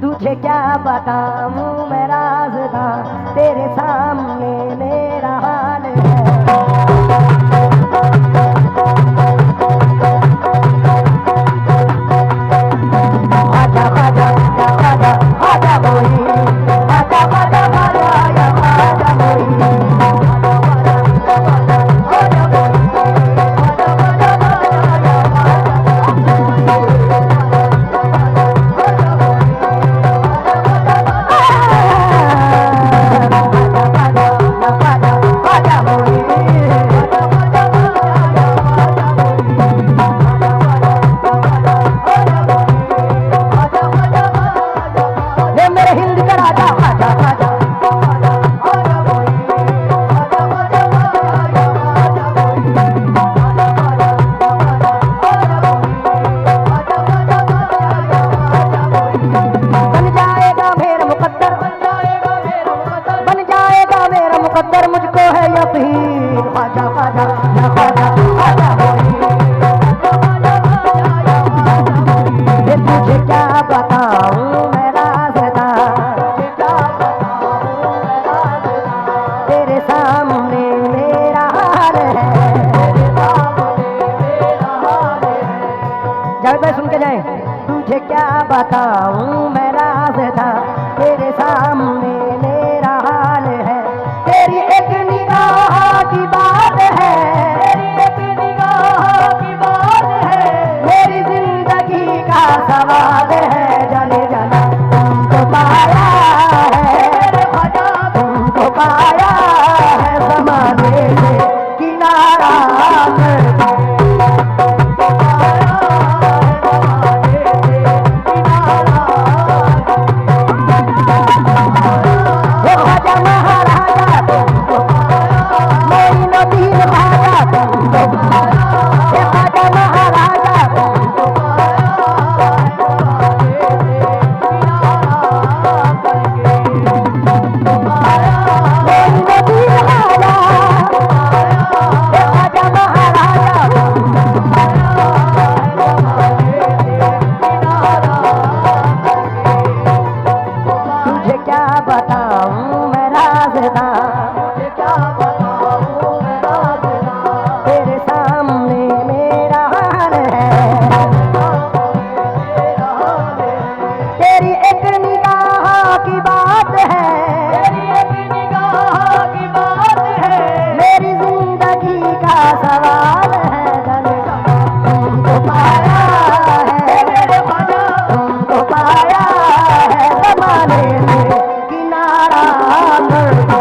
तुझे क्या बताऊं मैं राज़ था, तेरे सामने मेरा हाल है। आजा आजा आजा आजा बोई, आजा आजा आजा आजा बोई। मुझको है यकीन, आजा आजा आजा आजा बोई। ये तुझे क्या बताऊं मैं राज़ था, तेरे सामने मेरा हाल है। जब मैं सुन के जाए, तुझे क्या बताऊं मैं राज़ था, तेरे सामने मेरा हाल है। तेरी एक निगाह की बात है, तेरी एक निगाह की बात है, मेरी जिंदगी का सवाल है। जाने जाना तुमको पाया है, तुमको पाया है ज़माने से किनारा करके। बताऊं मैं राज़ था, मुझे क्या बताऊं मैं राज़ था, तेरे सामने मेरा हाल है। तेरी एक निगाह की बात है, तेरी एक निगाह की बात है, मेरी जिंदगी का सवाल है। तुमको पाया है, तुमको पाया है ज़माने से किनारा करके।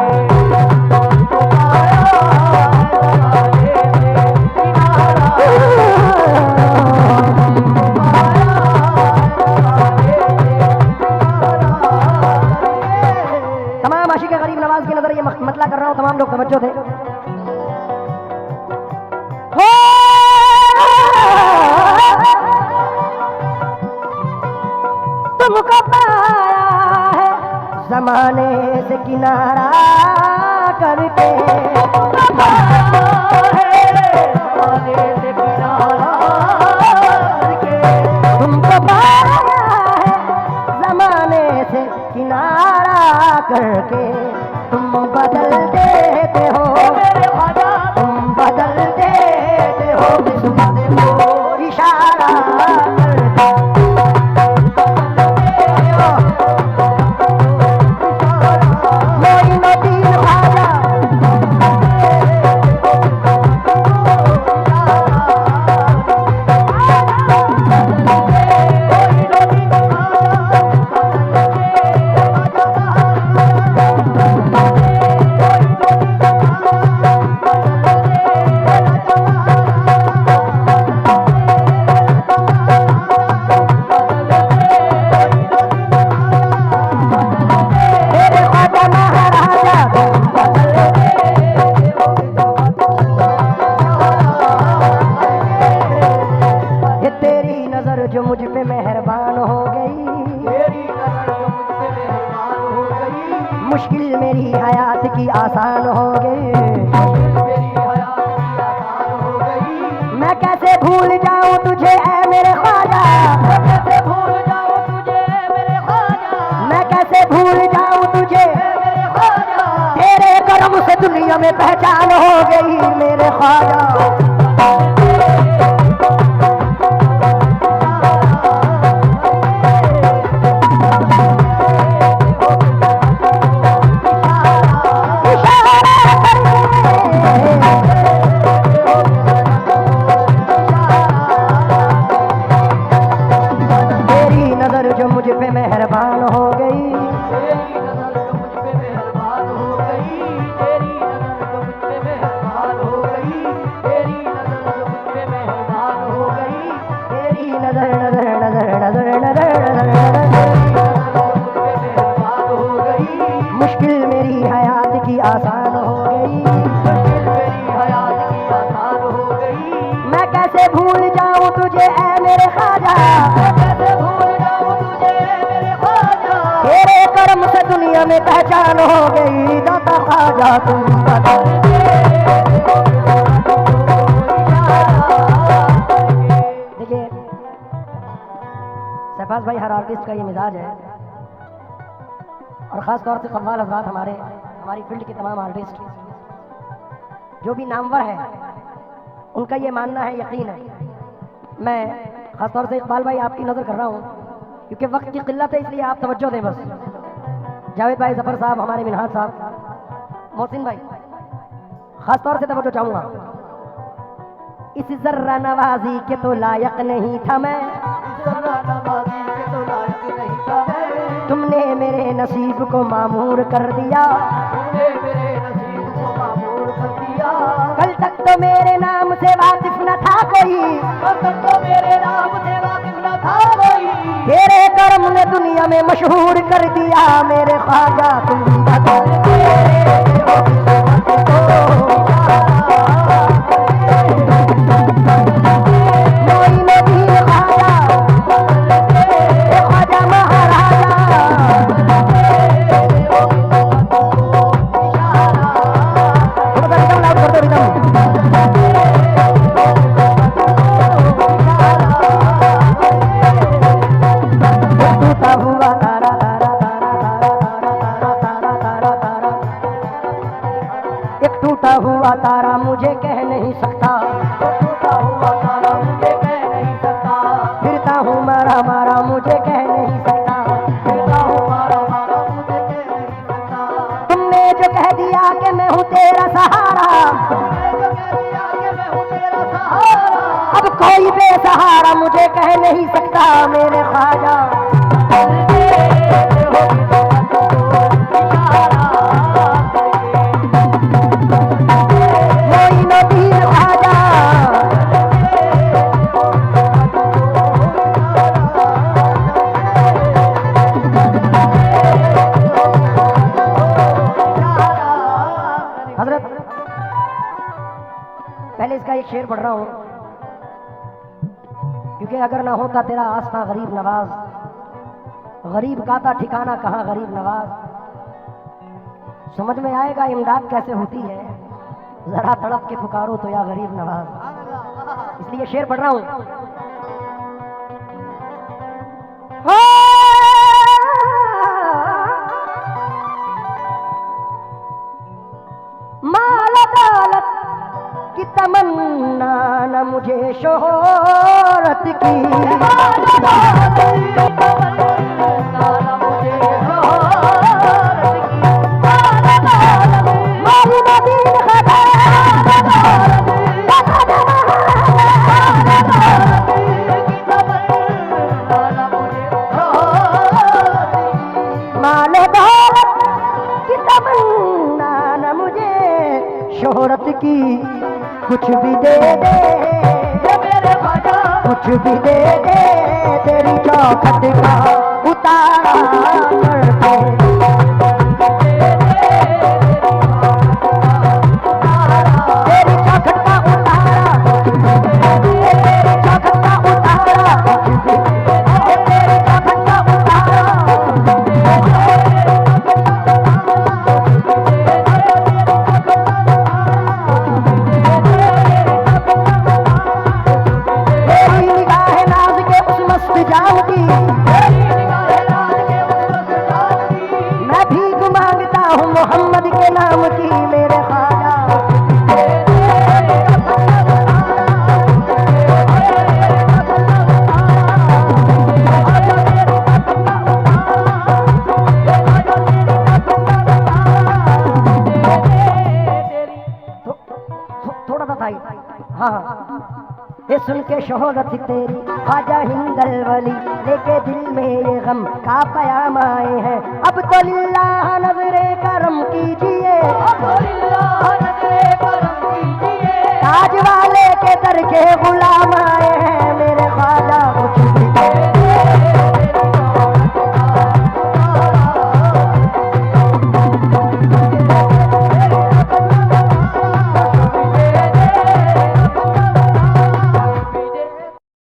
तमाम आशिक़ गरीब नवाज की नजर ये मतला कर रहा हूँ, तमाम लोग तवज्जो थे। तुमको पाया है ज़माने से किनारा करके, तुमको पाया है ज़माने से किनारा करके, तुमको पाया है ज़माने से किनारा करके। तुम बदल देते हो मेरे ख्वाजा, तुम बदल देते हो किस्मत को इशारा करके। जो मुझ पे मेहरबान हो गई, तेरी नज़र जो मुझ पे मेहरबान हो गई, मुश्किल मेरी हयात की आसान हो गई, मेरी हयात की आसान हो गई। मैं कैसे भूल जाऊं तुझे ऐ मेरे ख्वाजा, मेहरबान हो गई। तेरी नजर जो मुझ पे मेहरबान हो गई, तेरी नजर जो मुझ पे मेहरबान हो गई, तेरी नजर जो मुझ पे मेहरबान हो गई, तेरी नजर नजर नजर नजर नजर नजर नजर मुझ पे मेहरबान हो गई, मुश्किल मेरी हयात की आसान हो गई। मुश्किल मेरी हयात की आसान हो गई। मैं कैसे भूल जाऊं तुझे ऐ मेरे ख्वाजा, कैसे भूल जाऊं तुझे मेरे ख्वाजा, तेरे कर्म से दुनिया में पहचान हो गई। दाता ख्वाजा तुम बता। देखिए शहबाज भाई, हर आर्टिस्ट का ये मिजाज है, और ख़ास तौर से कव्वाल हज़रात हमारी फील्ड के तमाम आर्टिस्ट जो भी नामवर है, उनका ये मानना है, यकीन है। मैं ख़ास तौर से इकबाल भाई आपकी नज़र कर रहा हूँ, क्योंकि वक्त की किल्लत है, इसलिए आप तवज्जो दें बस। जावेद भाई, ज़फ़र साहब, हमारे मिनहाज साहब, मोहसिन भाई, ख़ास तौर से तवज्जो चाहूँगा। इस ज़र्रा नवाजी के तो लायक नहीं था मैं, जरा नवाजी के तो लायक नहीं था मैं, तुमने मेरे नसीब को मामूर कर दिया। तूने मेरे नसीब को मामूर कर दिया। कल तक तो मेरे नाम से वाकिफ न था कोई, कल तक तो मेरे नाम से वाकिफ न था कोई, तेरे कर्म ने दुनिया में मशहूर कर दिया। मेरे ख्वाजा तुम बता। मोइनुद्दीन ख्वाजा, ए ख्वाजा महाराजा, थोड़ा सा रिदम लाउड कर दो, रिदम। टूटा हुआ तारा तारा तारा तारा तारा तारा तारा, एक टूटा हुआ तारा मुझे कह नहीं सकता, टूटा हुआ तारा मुझे कह नहीं सकता, फिरता हूँ मारा मारा मुझे कह नहीं सकता। फिरता हूँ मारा मारा मुझे कह नहीं सकता। तुमने जो कह दिया कि मैं हूँ तेरा सहारा, तूने जो कह दिया कि मैं हूँ तेरा सहारा, अब कोई बेसहारा मुझे कह नहीं सकता। मेरे ख्वाजा मोइनुद्दीन ख्वाजा, हजरत पहले इसका एक शेर पढ़ रहा हूँ, क्योंकि अगर ना होता तेरा आस्था गरीब नवाज, गरीब का था ठिकाना कहाँ गरीब नवाज, समझ में आएगा इमदाद कैसे होती है, जरा तड़प के पुकारो तो या गरीब नवाज। इसलिए शेर पढ़ रहा हूँ। माल दौलत की तमन्ना न मुझे शोहरत की, मोइनुद्दीन माल दौलत की तमन्ना न मुझे शोहरत की, कुछ भी दे दे मेरे ख्वाजा, कुछ भी दे दे, तेरी चौखट का उतारा कर दे। तेरी चौखट का उतारा, तेरी चौखट का उतारा, तेरी चौखट का उतारा। तेरी निगाह नाज के उस मस्त जाऊंगी, तेरी निगाह नाज के उस मस्त जाऊंगी, सुन के शोहरत तेरी ख्वाजा हिंदल वली लेके दिल में ये गम का पयाम आए हैं। अब तो लिल्लाह नजरे करम कीजिए, ताज वाले के दर के गुलाम आए हैं।